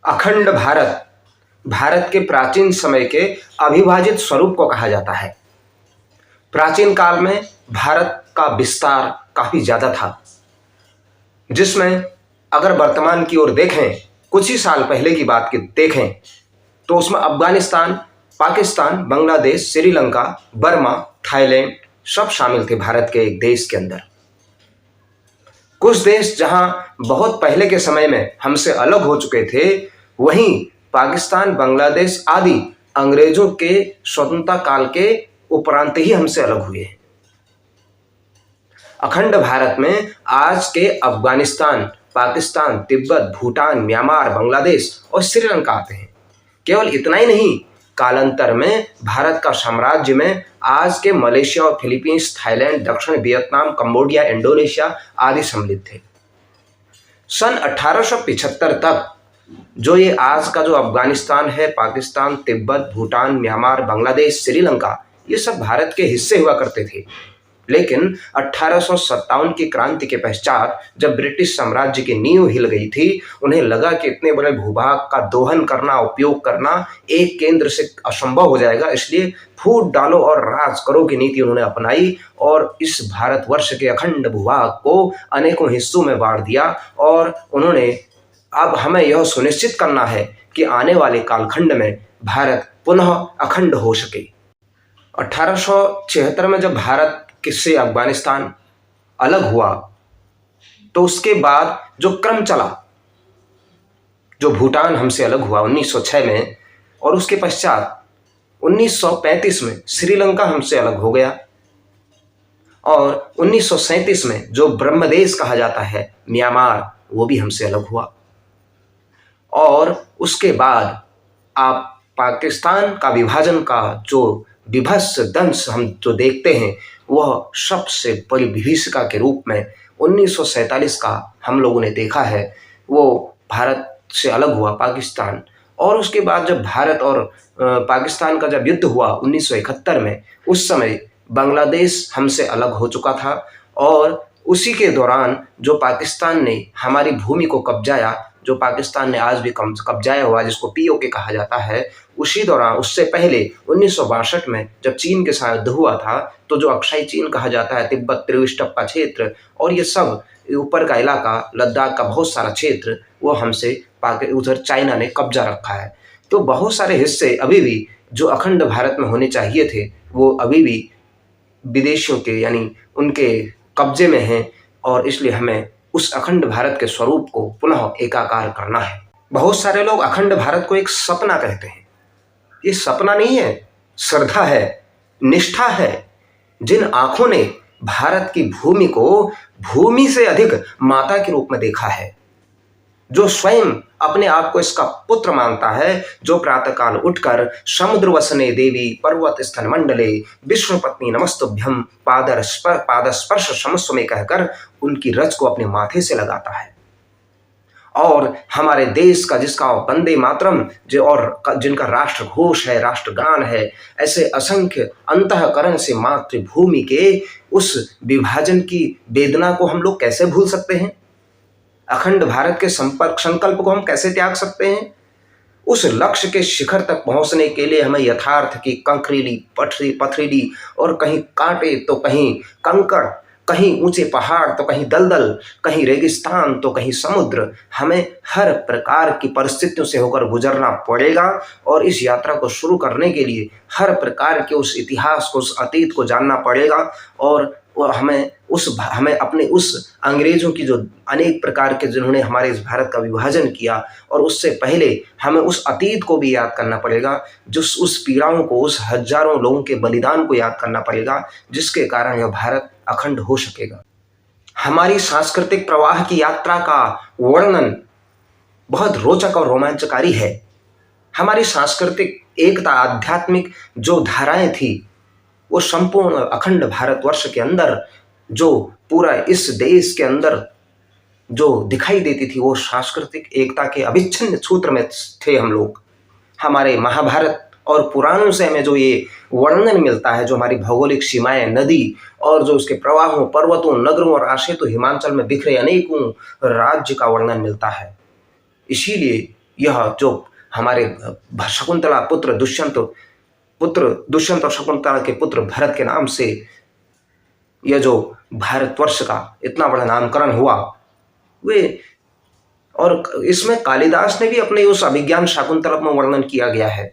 अखंड भारत भारत के प्राचीन समय के अविभाजित स्वरूप को कहा जाता है। प्राचीन काल में भारत का विस्तार काफी ज्यादा था, जिसमें अगर वर्तमान की ओर देखें, कुछ ही साल पहले की बात की देखें तो उसमें अफगानिस्तान, पाकिस्तान, बांग्लादेश, श्रीलंका, बर्मा, थाईलैंड सब शामिल थे भारत के एक देश के अंदर। कुछ देश जहां बहुत पहले के समय में हमसे अलग हो चुके थे, वहीं पाकिस्तान, बांग्लादेश आदि अंग्रेजों के स्वतंत्रता काल के उपरांत ही हमसे अलग हुए हैं। अखंड भारत में आज के अफगानिस्तान, पाकिस्तान, तिब्बत, भूटान, म्यांमार, बांग्लादेश और श्रीलंका आते हैं। केवल इतना ही नहीं, कालांतर में भारत का साम्राज्य में आज के मलेशिया और फिलीपींस, थाईलैंड, दक्षिण वियतनाम, कंबोडिया, इंडोनेशिया आदि सम्मिलित थे। सन 1875 तक जो ये आज का जो अफगानिस्तान है, पाकिस्तान, तिब्बत, भूटान, म्यांमार, बांग्लादेश, श्रीलंका, ये सब भारत के हिस्से हुआ करते थे। लेकिन 1857 की क्रांति के पश्चात जब ब्रिटिश साम्राज्य की नींव हिल गई थी, उन्हें लगा कि इतने बड़े भूभाग का दोहन करना, उपयोग करना एक केंद्र से असंभव हो जाएगा, इसलिए फूट डालो और राज करो की नीति उन्होंने अपनाई और इस भारतवर्ष के अखंड भूभाग को अनेकों हिस्सों में बांट दिया। और उन्होंने अब हमें यह सुनिश्चित करना है कि आने वाले कालखंड में भारत पुनः अखंड हो सके। 1876 में जब भारत किससे अफगानिस्तान अलग हुआ, तो उसके बाद जो क्रम चला, जो भूटान हमसे अलग हुआ 1906 में, और उसके पश्चात 1935 में श्रीलंका हमसे अलग हो गया, और 1937 में जो ब्रह्मदेश कहा जाता है म्यांमार, वो भी हमसे अलग हुआ। और उसके बाद आप पाकिस्तान का विभाजन का जो विभत्स दंश हम जो देखते हैं, वह सबसे बड़ी विभीषिका के रूप में 1947 का हम लोगों ने देखा है। वो भारत से अलग हुआ पाकिस्तान, और उसके बाद जब भारत और पाकिस्तान का जब युद्ध हुआ 1971 में, उस समय बांग्लादेश हमसे अलग हो चुका था। और उसी के दौरान जो पाकिस्तान ने हमारी भूमि को कब्जाया, जो पाकिस्तान ने आज भी कब्जाया हुआ, जिसको पीओके कहा जाता है, उसी दौरान उससे पहले 1962 में जब चीन के साथ युद्ध हुआ था, तो जो अक्षय चीन कहा जाता है, तिब्बत, त्रिविष्टप का क्षेत्र और ये सब ऊपर का इलाका, लद्दाख का बहुत सारा क्षेत्र, वो हमसे उधर चाइना ने कब्जा रखा है। तो बहुत सारे हिस्से अभी भी जो अखंड भारत में होने चाहिए थे, वो अभी भी विदेशियों के यानी उनके कब्जे में हैं, और इसलिए हमें उस अखंड भारत के स्वरूप को पुनः एकाकार करना है। बहुत सारे लोग अखंड भारत को एक सपना कहते हैं। ये सपना नहीं है, श्रद्धा है, निष्ठा है। जिन आंखों ने भारत की भूमि को भूमि से अधिक माता के रूप में देखा है, जो स्वयं अपने आप को इसका पुत्र मानता है, जो प्रातःकाल उठकर समुद्र वसने देवी पर्वत स्थल मंडले विष्णु पत्नी नमस्तुभ्यम पादस्पर्श समस्व में कहकर उनकी रज को अपने माथे से लगाता है। और हमारे देश का जिसका वंदे मातरम जो और जिनका राष्ट्र घोष है, राष्ट्रगान है, ऐसे असंख्य अंतःकरण से मातृभूमि के उस विभाजन की वेदना को हम लोग कैसे भूल सकते हैं? अखंड भारत के संकल्प को हम कैसे त्याग सकते हैं? उस लक्ष्य के शिखर तक पहुंचने के लिए हमें यथार्थ की कंकरीली पथरीली और कहीं कांटे तो कहीं कंकड़, कहीं ऊंचे पहाड़ तो कहीं दलदल, कहीं रेगिस्तान तो कहीं समुद्र, हमें हर प्रकार की परिस्थितियों से होकर गुजरना पड़ेगा। और इस यात्रा को शुरू करने के लिए हर प्रकार के उस इतिहास को, उस अतीत को जानना पड़ेगा। और हमें अपने उस अंग्रेजों की जो अनेक प्रकार के जिन्होंने हमारे इस भारत का विभाजन किया, और उससे पहले हमें उस अतीत को भी याद करना पड़ेगा, जो उस पीड़ाओं को, उस हजारों लोगों के बलिदान को याद करना पड़ेगा, जिसके कारण यह भारत अखंड हो सकेगा। हमारी सांस्कृतिक प्रवाह की यात्रा का वर्णन बहुत रोचक और रोमांचकारी है। हमारी सांस्कृतिक एकता, आध्यात्मिक जो धाराएं थी, वो संपूर्ण अखंड भारतवर्ष के अंदर, जो पूरा इस देश के अंदर जो दिखाई देती थी, वो सांस्कृतिक एकता के अविच्छिन्न सूत्र में थे हम लोग। हमारे महाभारत और पुराणों से हमें जो ये वर्णन मिलता है, जो हमारी भौगोलिक सीमाएं, नदी और जो उसके प्रवाहों, पर्वतों, नगरों और आशे तो हिमांचल में बिखरे अनेकों राज्य का वर्णन मिलता है। इसीलिए यह जो हमारे शकुंतला पुत्र दुष्यंत और शकुंतला के पुत्र भरत के नाम से यह जो भारतवर्ष का इतना बड़ा नामकरण हुआ, वे और इसमें कालिदास ने भी अपने उस अभिज्ञान शाकुंतलम में वर्णन किया गया है।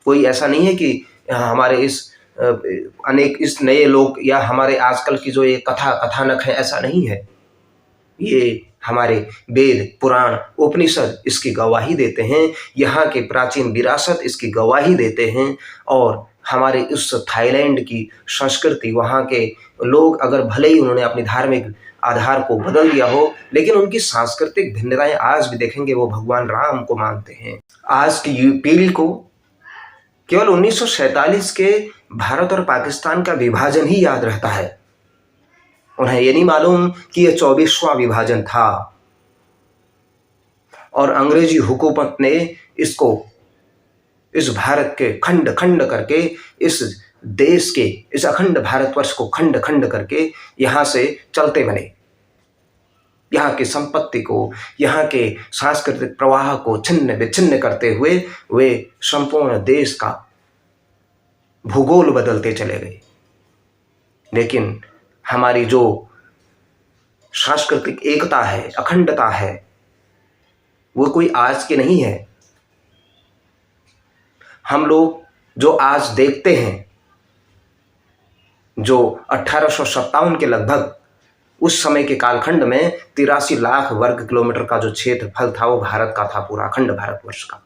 कोई ऐसा नहीं है कि हमारे इस नए लोग या हमारे आजकल की जो ये कथानक है, ऐसा नहीं है। ये हमारे वेद पुराण उपनिषद इसकी गवाही देते हैं, यहाँ के प्राचीन विरासत इसकी गवाही देते हैं। और हमारे उस थाईलैंड की संस्कृति, वहाँ के लोग अगर भले ही उन्होंने अपनी धार्मिक आधार को बदल दिया हो, लेकिन उनकी सांस्कृतिक भिन्नताएं आज भी देखेंगे, वो भगवान राम को मानते हैं। आज की पीढ़ी को केवल 1947 के भारत और पाकिस्तान का विभाजन ही याद रहता है। उन्हें ये नहीं मालूम कि यह 24वां विभाजन था और अंग्रेजी हुकूमत ने इस भारत के खंड खंड करके, इस देश के इस अखंड भारतवर्ष को खंड खंड करके यहाँ से चलते बने। यहाँ की संपत्ति को, यहाँ के सांस्कृतिक प्रवाह को छिन्न विच्छिन्न करते हुए वे संपूर्ण देश का भूगोल बदलते चले गए। लेकिन हमारी जो सांस्कृतिक एकता है, अखंडता है, वो कोई आज की नहीं है। हम लोग जो आज देखते हैं, जो 1857 के लगभग उस समय के कालखंड में 83 लाख वर्ग किलोमीटर का जो क्षेत्रफल था, वो भारत का था, पूरा अखंड भारतवर्ष का।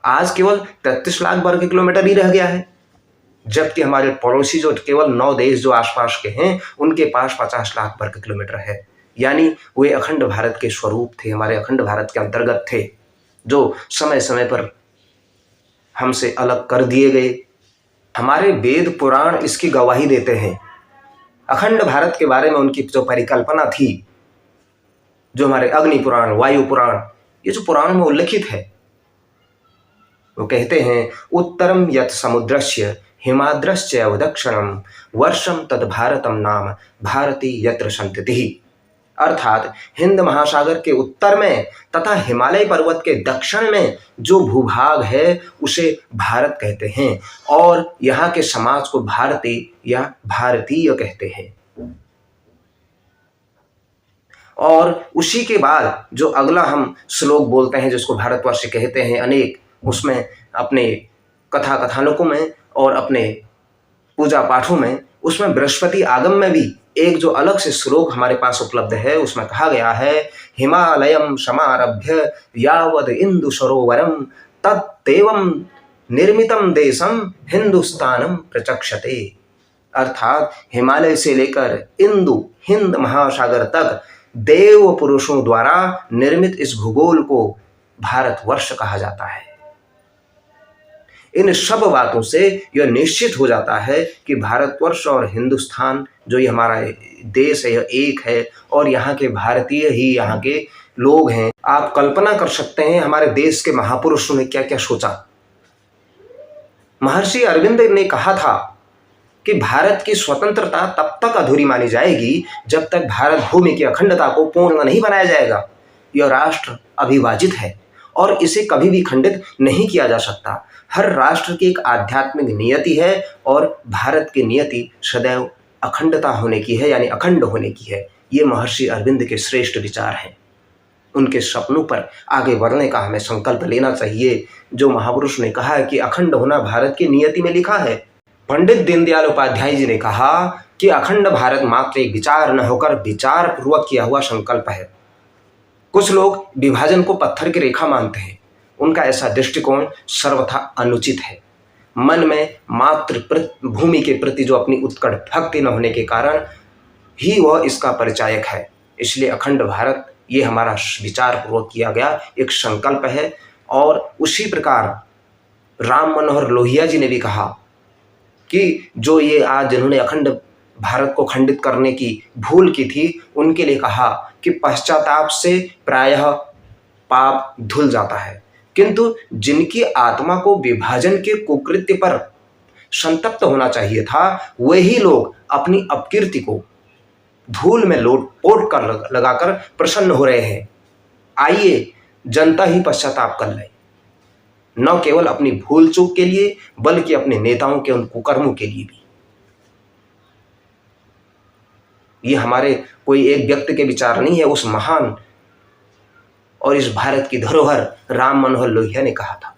आज केवल 33 लाख वर्ग किलोमीटर ही रह गया है, जबकि हमारे पड़ोसी जो केवल 9 देश जो आसपास के हैं, उनके पास 50 लाख वर्ग किलोमीटर है। यानी वे अखंड भारत के स्वरूप थे, हमारे अखंड भारत के अंतर्गत थे, जो समय समय पर हमसे अलग कर दिए गए। हमारे वेद पुराण इसकी गवाही देते हैं। अखंड भारत के बारे में उनकी जो परिकल्पना थी, जो हमारे अग्नि पुराण, वायु पुराण, ये जो पुराण में उल्लिखित है, वो कहते हैं उत्तरम यत् समुद्रस्य हिमाद्रश्च दक्षिणम वर्षम तद भारतम नाम भारती यत्र संततिः। अर्थात हिंद महासागर के उत्तर में तथा हिमालय पर्वत के दक्षिण में जो भूभाग है, उसे भारत कहते हैं और यहाँ के समाज को भारतीय या भारतीय कहते हैं। और उसी के बाद जो अगला हम श्लोक बोलते हैं, जिसको भारतवर्ष कहते हैं अनेक, उसमें अपने कथानकों में और अपने पूजा पाठों में, उसमें बृहस्पति आगम में भी एक जो अलग से श्लोक हमारे पास उपलब्ध है, उसमें कहा गया है हिमालयम समारभ्य यावद इंदु सरोवरम तत्तेवं निर्मितम देशम हिंदुस्तानम प्रचक्षते। अर्थात हिमालय से लेकर हिंद महासागर तक देव पुरुषों द्वारा निर्मित इस भूगोल को भारतवर्ष कहा जाता है। इन सब बातों से यह निश्चित हो जाता है कि भारतवर्ष और हिंदुस्तान जो ये हमारा देश है, यह एक है और यहाँ के भारतीय ही यहाँ के लोग हैं। आप कल्पना कर सकते हैं हमारे देश के महापुरुषों ने क्या क्या सोचा। महर्षि अरविंद ने कहा था कि भारत की स्वतंत्रता तब तक अधूरी मानी जाएगी जब तक भारत भूमि की अखंडता को पूर्ण नहीं बनाया जाएगा। यह राष्ट्र अविभाजित है और इसे कभी भी खंडित नहीं किया जा सकता। हर राष्ट्र की एक आध्यात्मिक नियति है और भारत की नियति सदैव अखंडता होने की है, यानी अखंड होने की है। ये महर्षि अरविंद के श्रेष्ठ विचार हैं। उनके सपनों पर आगे बढ़ने का हमें संकल्प लेना चाहिए। जो महापुरुष ने कहा है कि अखंड होना भारत की नियति में लिखा है। पंडित दीनदयाल उपाध्याय जी ने कहा कि अखंड भारत मात्र एक विचार न होकर विचार पूर्वक किया हुआ संकल्प है। कुछ लोग विभाजन को पत्थर की रेखा मानते हैं। उनका ऐसा दृष्टिकोण सर्वथा अनुचित है। मन में मातृभूमि के प्रति जो अपनी उत्कट भक्ति न होने के कारण ही वह इसका परिचायक है। इसलिए अखंड भारत ये हमारा विचार पूर्वक किया गया एक संकल्प है। और उसी प्रकार राम मनोहर लोहिया जी ने भी कहा कि जो ये आज जिन्होंने अखंड भारत को खंडित करने की भूल की थी, उनके लिए कहा कि पश्चाताप से प्रायः पाप धुल जाता है, किंतु जिनकी आत्मा को विभाजन के कुकृत्य पर संतप्त होना चाहिए था, वही लोग अपनी अपकीर्ति को धूल में लोट पोट कर लगाकर प्रसन्न हो रहे हैं। आइए जनता ही पश्चाताप कर ले, न केवल अपनी भूल चूक के लिए बल्कि अपने नेताओं के उन कुकर्मों के लिए भी। ये हमारे कोई एक व्यक्ति के विचार नहीं है, उस महान और इस भारत की धरोहर राम मनोहर लोहिया ने कहा था,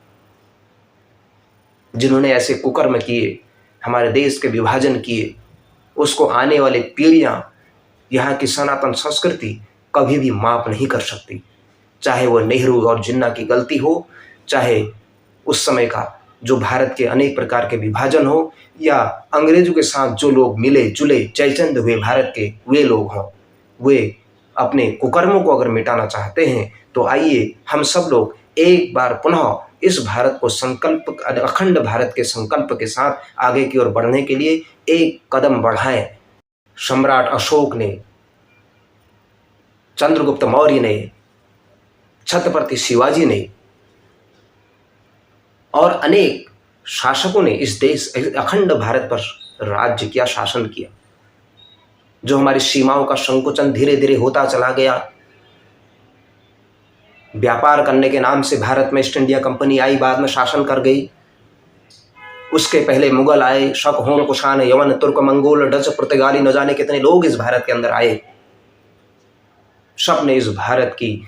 जिन्होंने ऐसे कुकर्म किए, हमारे देश के विभाजन किए, उसको आने वाली पीढ़ियां, यहाँ की सनातन संस्कृति कभी भी माफ नहीं कर सकती। चाहे वो नेहरू और जिन्ना की गलती हो, चाहे उस समय का जो भारत के अनेक प्रकार के विभाजन हो, या अंग्रेजों के साथ जो लोग मिले जुले जयचंद हुए भारत के वे लोग हों, वे अपने कुकर्मों को अगर मिटाना चाहते हैं तो आइए हम सब लोग एक बार पुनः इस भारत को संकल्प, अखंड भारत के संकल्प के साथ आगे की ओर बढ़ने के लिए एक कदम बढ़ाएं। सम्राट अशोक ने, चंद्रगुप्त मौर्य ने, छत्रपति शिवाजी ने और अनेक शासकों ने इस देश, अखंड भारत पर राज्य किया, शासन किया। जो हमारी सीमाओं का संकुचन धीरे धीरे होता चला गया, व्यापार करने के नाम से भारत में ईस्ट इंडिया कंपनी आई, बाद में शासन कर गई। उसके पहले मुगल आए, शक, होन, कुषाण, यवन, तुर्क, मंगोल, डच, पुर्तगाली, न जाने कितने लोग इस भारत के अंदर आए। सब ने इस भारत की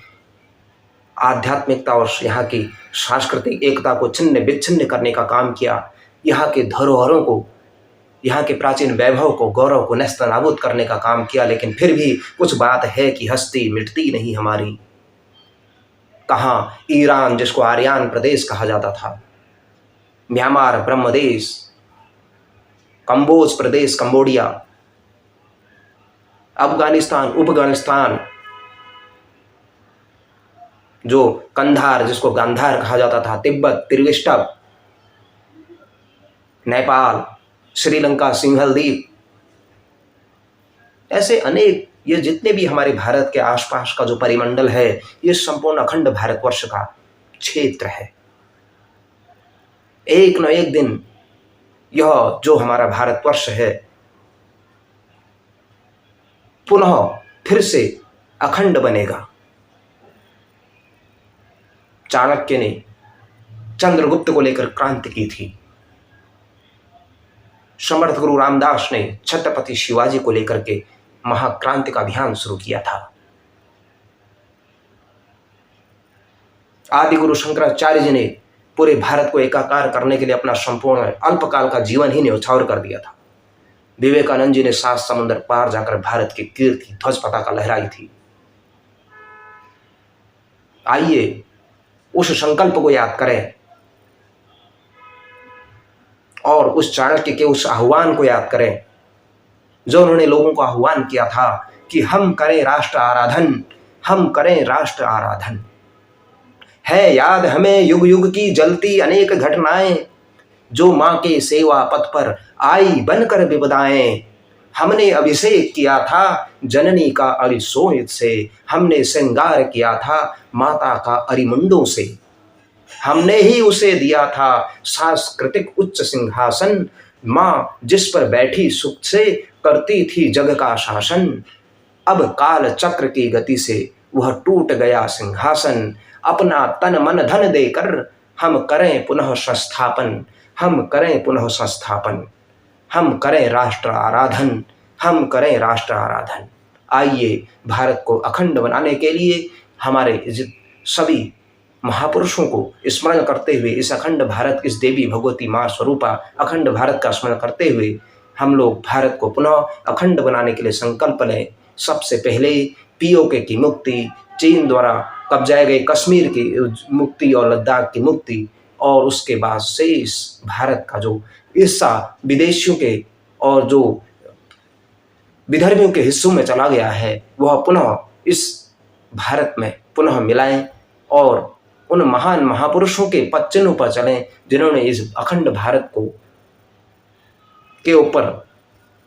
आध्यात्मिकता और यहाँ की सांस्कृतिक एकता को छिन्न विच्छिन्न करने का काम किया। यहाँ के धरोहरों को, यहाँ के प्राचीन वैभव को, गौरव को नेस्तनाबूद करने का काम किया। लेकिन फिर भी कुछ बात है कि हस्ती मिटती नहीं हमारी। कहाँ ईरान, जिसको आर्यान प्रदेश कहा जाता था, म्यांमार ब्रह्मदेश, कंबोज प्रदेश कंबोडिया, अफगानिस्तान, अफगानिस्तान, जो कंधार, जिसको गांधार कहा जाता था, तिब्बत, तिरगिस्टप, नेपाल, श्रीलंका, सिंहल द्वीप, ऐसे अनेक, ये जितने भी हमारे भारत के आसपास का जो परिमंडल है, ये संपूर्ण अखंड भारतवर्ष का क्षेत्र है। एक न एक दिन यह जो हमारा भारतवर्ष है पुनः फिर से अखंड बनेगा। चाणक्य ने चंद्रगुप्त को लेकर क्रांति की थी। समर्थ गुरु रामदास ने छत्रपति शिवाजी को लेकर के महाक्रांति का अभियान शुरू किया था। आदि गुरु शंकराचार्य जी ने पूरे भारत को एकाकार करने के लिए अपना संपूर्ण अल्पकाल का जीवन ही न्यौछावर कर दिया था। विवेकानंद जी ने 7 समुद्र पार जाकर भारत की कीर्ति ध्वज पताका लहराई थी। आइए उस संकल्प को याद करें और उस चाणक्य के उस आह्वान को याद करें जो उन्होंने लोगों को आह्वान किया था कि हम करें राष्ट्र आराधन, हम करें राष्ट्र आराधन। है याद हमें युग युग की जलती अनेक घटनाएं, जो मां के सेवा पथ पर आई बनकर विपदाएं। हमने अभिषेक किया था जननी का अरिसोनित से, हमने श्रृंगार किया था माता का अरिमुंडों से। हमने ही उसे दिया था सांस्कृतिक उच्च सिंहासन, माँ जिस पर बैठी सुख से करती थी जग का शासन। अब काल चक्र की गति से वह टूट गया सिंहासन, अपना तन मन धन देकर हम करें पुनः संस्थापन, हम करें पुनः संस्थापन, हम करें राष्ट्र आराधन, हम करें राष्ट्र आराधन। आइए भारत को अखंड बनाने के लिए हमारे सभी महापुरुषों को स्मरण करते हुए, इस अखंड भारत, इस देवी भगवती माँ स्वरूपा अखंड भारत का स्मरण करते हुए हम लोग भारत को पुनः अखंड बनाने के लिए संकल्प लें। सबसे पहले पीओके की मुक्ति, चीन द्वारा कब्जाए गए कश्मीर की मुक्ति और लद्दाख की मुक्ति, और उसके बाद से इस भारत का जो हिस्सा विदेशियों के और जो विधर्मियों के हिस्सों में चला गया है, वह पुनः इस भारत में पुनः मिलाएं और उन महान महापुरुषों के पद चिन्हों पर चलें जिन्होंने इस अखंड भारत को के ऊपर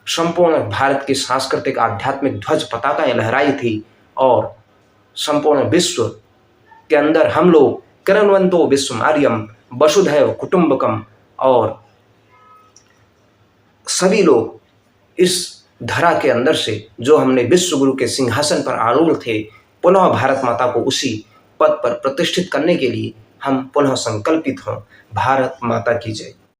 संपूर्ण भारत की सांस्कृतिक आध्यात्मिक ध्वज पताकाएं लहराई थी। और संपूर्ण विश्व के अंदर हम लोग किरणवंतो विश्वमार्यम वसुधैव कुटुंबकम, और सभी लोग इस धरा के अंदर से जो हमने विश्व गुरु के सिंहासन पर आरूढ़ थे, पुनः भारत माता को उसी पद पर प्रतिष्ठित करने के लिए हम पुनः संकल्पित हों। भारत माता की जय।